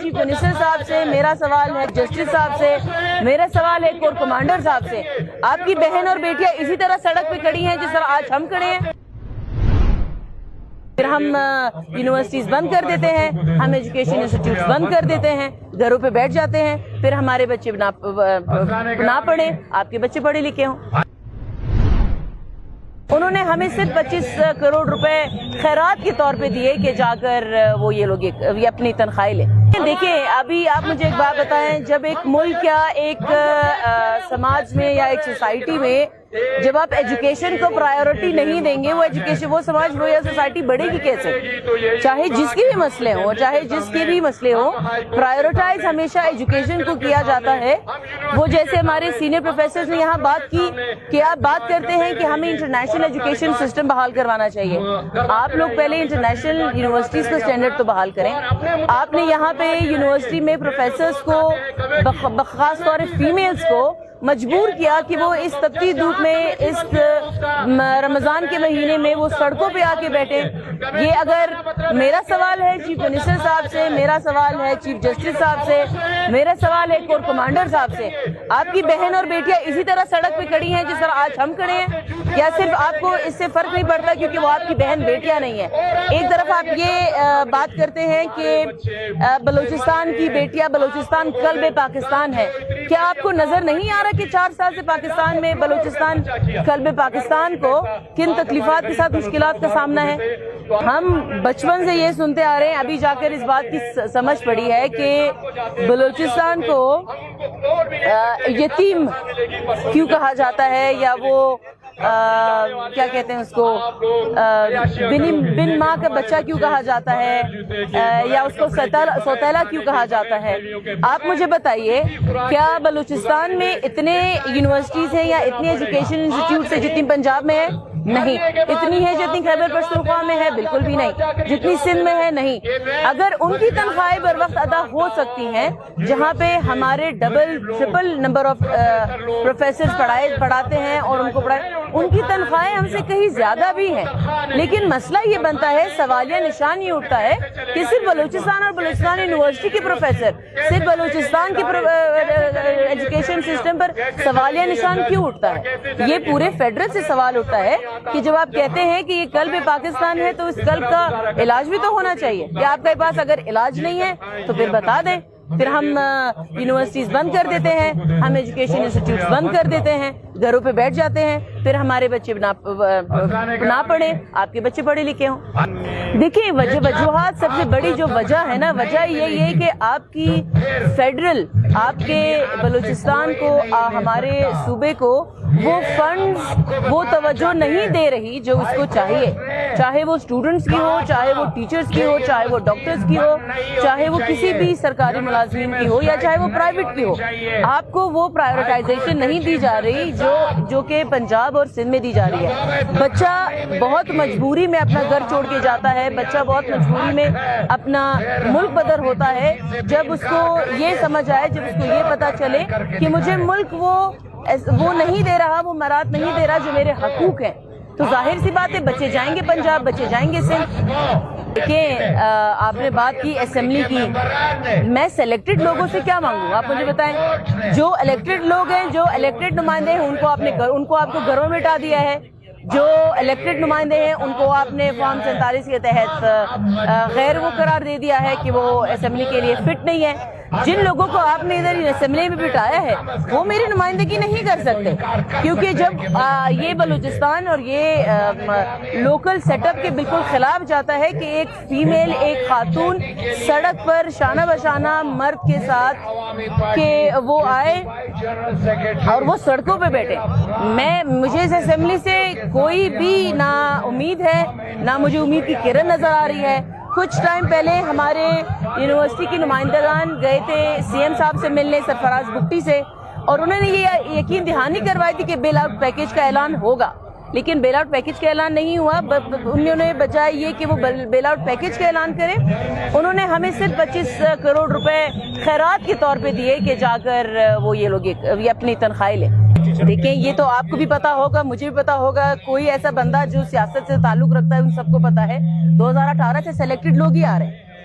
Chief minister صاحب سے، میرا سوال ہے جسٹس صاحب سے، میرا سوال ہے کور کمانڈر صاحب سے. آپ کی بہن اور بیٹیاں اسی طرح سڑک پہ کھڑی ہیں جس طرح آج ہم کھڑے ہیں. پھر ہم یونیورسٹیز بند کر دیتے ہیں، ہم ایجوکیشن انسٹیٹیوٹس بند کر دیتے ہیں، گھروں پہ بیٹھ جاتے ہیں. پھر ہمارے بچے نہ پڑھیں، آپ کے بچے پڑھے لکھے ہوں. انہوں نے ہمیں صرف 25 کروڑ روپے خیرات کے طور پہ دیے کہ جا کر وہ یہ لوگ اپنی تنخواہیں لیں. دیکھیں ابھی آپ مجھے ایک بات بتائیں، جب ایک ملک یا ایک سماج میں یا ایک سوسائٹی میں جب آپ ایجوکیشن کو پرائیورٹی نہیں دیں گے، وہ سماج وہ یا سوسائٹی بڑھے گی کیسے؟ چاہے جس کے بھی مسئلے ہوں، چاہے جس کے بھی مسئلے ہوں، پرائیورٹائز ہمیشہ ایجوکیشن کو کیا جاتا ہے. وہ جیسے ہمارے سینئر پروفیسرز نے یہاں بات کی کہ آپ بات کرتے ہیں کہ ہمیں انٹرنیشنل ایجوکیشن سسٹم بحال کروانا چاہیے. آپ لوگ پہلے انٹرنیشنل یونیورسٹیز کا سٹینڈرڈ تو بحال کریں. آپ نے یہاں پہ یونیورسٹی میں پروفیسرز کو خاص طور فیمیلز کو مجبور کیا کہ وہ اس تپتی دھوپ میں اس رمضان کے مہینے میں وہ سڑکوں پہ آ کے بیٹھے. یہ اگر میرا سوال ہے چیف منسٹر صاحب سے، میرا سوال ہے چیف جسٹس صاحب سے، میرا سوال ہے کور کمانڈر صاحب سے، آپ کی بہن اور بیٹیاں اسی طرح سڑک پہ کھڑی ہیں جس طرح آج ہم کھڑے ہیں، یا صرف آپ کو اس سے فرق نہیں پڑتا کیونکہ وہ آپ کی بہن بیٹیاں نہیں ہیں؟ ایک طرف آپ یہ بات کرتے ہیں کہ بلوچستان کی بیٹیاں، بلوچستان قلب پاکستان ہے. کیا آپ کو نظر نہیں آ رہا کہ 4 سال سے پاکستان میں بلوچستان قلب پاکستان کو کن تکلیفات کے ساتھ مشکلات کا سامنا ہے؟ ہم بچپن سے یہ سنتے آ رہے ہیں، ابھی جا کر اس بات کی سمجھ پڑی ہے کہ بلوچستان کو یتیم کیوں کہا جاتا ہے، یا وہ کیا کہتے ہیں اس کو بن ماں کا بچہ کیوں کہا جاتا ہے، یا اس کو سوتیلا کیوں کہا جاتا ہے. آپ مجھے بتائیے، کیا بلوچستان میں اتنے یونیورسٹیز ہیں یا اتنے ایجوکیشن انسٹیٹیوٹس ہیں جتنی پنجاب میں ہے؟ نہیں. اتنی ہے جتنی خیبر پختونخوا میں ہے؟ بالکل بھی نہیں. جتنی سندھ میں ہے؟ نہیں. اگر ان کی تنخواہیں بر وقت ادا ہو سکتی ہیں، جہاں پہ ہمارے double triple number of professors پڑھاتے ہیں اور ان کو ان کی تنخواہیں ہم سے کہیں زیادہ بھی ہیں، لیکن مسئلہ یہ بنتا ہے، سوالیہ نشان یہ اٹھتا ہے کہ صرف بلوچستان اور بلوچستان یونیورسٹی کے پروفیسر، صرف بلوچستان کے ایجوکیشن سسٹم پر سوالیہ نشان کیوں اٹھتا ہے؟ یہ پورے فیڈرل سے سوال اٹھتا ہے کہ جب آپ کہتے ہیں کہ یہ قلب پاکستان ہے تو اس قلب کا علاج بھی تو ہونا چاہیے. کہ آپ کے پاس اگر علاج نہیں ہے تو پھر بتا دیں. پھر ہم یونیورسٹیز بند کر دیتے ہیں، ہم ایجوکیشن انسٹیٹیوٹس بند کر دیتے ہیں، گھروں پہ بیٹھ جاتے ہیں. پھر ہمارے بچے نہ پڑھیں، آپ کے بچے پڑھے لکھے ہوں. دیکھیں وجوہات، سب سے بڑی جو وجہ ہے نا، وجہ یہی ہے کہ آپ کی فیڈرل، آپ کے بلوچستان کو، ہمارے صوبے کو وہ فنڈز، وہ توجہ نہیں دے رہی جو اس کو چاہیے. چاہے وہ اسٹوڈنٹس کی ہو، چاہے وہ ٹیچرز کی ہو، چاہے وہ ڈاکٹرز کی ہو، چاہے وہ کسی بھی سرکاری ملازمین کی ہو، یا چاہے وہ پرائیویٹ کی ہو. آپ کو وہ پرائیورٹائزیشن نہیں دی جا رہی جو کہ پنجاب اور سندھ میں دی جا رہی ہے. بچہ بہت مجبوری میں اپنا گھر چھوڑ کے جاتا ہے، بچہ بہت مجبوری میں اپنا ملک بدر ہوتا ہے جب اس کو یہ سمجھ آئے، جب اس کو یہ پتا چلے کہ مجھے ملک وہ نہیں دے رہا، وہ مراد نہیں دے رہا جو میرے حقوق ہیں. تو ظاہر سی بات ہے بچے جائیں گے پنجاب، بچے جائیں گے سندھ. دیکھیں آپ نے بات کی اسمبلی کی، میں سلیکٹڈ لوگوں سے کیا مانگوں؟ آپ مجھے بتائیں. جو الیکٹڈ لوگ ہیں، جو الیکٹڈ نمائندے ہیں، ان کو آپ کو گھروں میں بٹھا دیا ہے. جو الیکٹڈ نمائندے ہیں ان کو آپ نے فارم 47 کے تحت غیر وہ قرار دے دیا ہے کہ وہ اسمبلی کے لیے فٹ نہیں ہے. جن لوگوں کو آپ نے ادھر اسمبلی میں بٹھایا ہے وہ میری نمائندگی نہیں کر سکتے، کیونکہ جب یہ بلوچستان اور یہ لوکل سیٹ اپ کے بالکل خلاف جاتا ہے کہ ایک فیمیل، ایک خاتون سڑک پر شانہ بشانہ مرد کے ساتھ کہ وہ آئے اور وہ سڑکوں پہ بیٹھے. مجھے اس اسمبلی سے کوئی بھی نہ امید ہے، نہ مجھے امید کی کرن نظر آ رہی ہے. کچھ ٹائم پہلے ہمارے یونیورسٹی کے نمائندگان گئے تھے سی ایم صاحب سے ملنے، سرفراز بھٹی سے، اور انہوں نے یہ یقین دہانی کروائی تھی کہ بیل آؤٹ پیکیج کا اعلان ہوگا، لیکن بیل آؤٹ پیکیج کا اعلان نہیں ہوا. انہوں نے بجائے یہ کہ وہ بیل آؤٹ پیکیج کا اعلان کریں، انہوں نے ہمیں صرف 25 کروڑ روپے خیرات کے طور پہ دیے کہ جا کر وہ یہ لوگ اپنی تنخواہیں لیں. دیکھیں یہ تو آپ کو بھی پتا ہوگا، مجھے بھی پتا ہوگا، کوئی ایسا بندہ جو سیاست سے تعلق رکھتا ہے ان سب کو پتا ہے 2018 سے سلیکٹڈ لوگ ہی آ رہے ہیں.